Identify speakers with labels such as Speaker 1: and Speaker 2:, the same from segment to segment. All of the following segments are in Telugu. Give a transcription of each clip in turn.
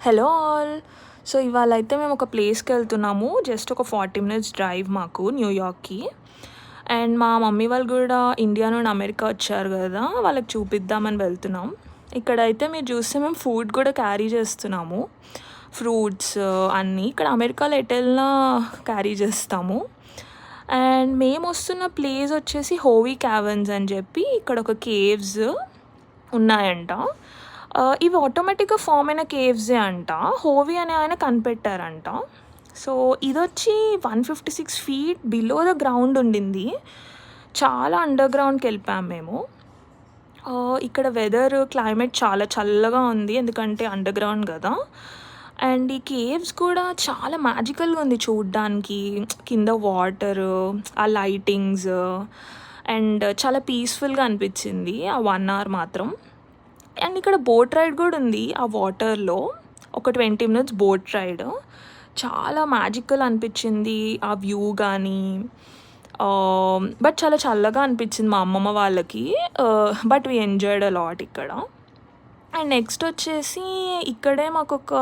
Speaker 1: Hello all. సో ఇవాళ అయితే మేము ఒక ప్లేస్కి వెళ్తున్నాము. జస్ట్ ఒక 40 minutes డ్రైవ్ మాకు న్యూయార్క్కి. అండ్ మా మమ్మీ వాళ్ళు కూడా ఇండియా నుండి అమెరికా వచ్చారు కదా, వాళ్ళకి చూపిద్దామని వెళ్తున్నాం. ఇక్కడైతే మీరు చూస్తే మేము ఫుడ్ కూడా క్యారీ చేస్తున్నాము, ఫ్రూట్స్ అన్నీ. ఇక్కడ అమెరికాలో ఎటు వెళ్ళినా క్యారీ చేస్తాము. అండ్ మేము వస్తున్న ప్లేస్ వచ్చేసి హోవీ క్యావెన్స్ అని చెప్పి, ఇక్కడ ఒక కేవ్స్ ఉన్నాయంట. ఇవి ఆటోమేటిక్గా ఫామ్ అయిన కేవ్సే అంట. హోవీ అనే ఆయన కనిపెట్టారంట. సో ఇది వచ్చి 156 feet బిలో ద గ్రౌండ్ ఉండింది. చాలా అండర్ గ్రౌండ్కి వెళ్ళిపోయాం మేము. ఇక్కడ వెదర్ క్లైమేట్ చాలా చల్లగా ఉంది, ఎందుకంటే అండర్ గ్రౌండ్ కదా. అండ్ ఈ కేవ్స్ కూడా చాలా మ్యాజికల్గా ఉంది చూడ్డానికి. కింద వాటర్, ఆ లైటింగ్స్, అండ్ చాలా పీస్ఫుల్గా అనిపించింది ఆ 1 hour మాత్రం. అండ్ ఇక్కడ బోట్ రైడ్ కూడా ఉంది ఆ వాటర్లో, ఒక 20 minutes బోట్ రైడ్. చాలా మ్యాజికల్ అనిపించింది ఆ వ్యూ కానీ. బట్ చాలా చల్లగా అనిపించింది మా అమ్మమ్మ వాళ్ళకి. But we enjoyed a lot ఇక్కడ. అండ్ నెక్స్ట్ వచ్చేసి ఇక్కడే మాకు ఒక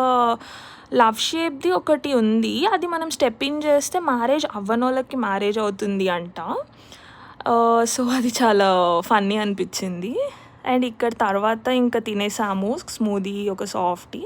Speaker 1: లవ్ షేప్ది ఒకటి ఉంది. అది మనం స్టెప్ ఇన్ చేస్తే మ్యారేజ్ అవ్వని వాళ్ళకి మ్యారేజ్ అవుతుంది అంట. సో అది చాలా ఫన్నీ అనిపించింది. అండ్ ఇక్కడ తర్వాత ఇంకా తినేసాము స్మూదీ, ఒక సాఫ్టీ.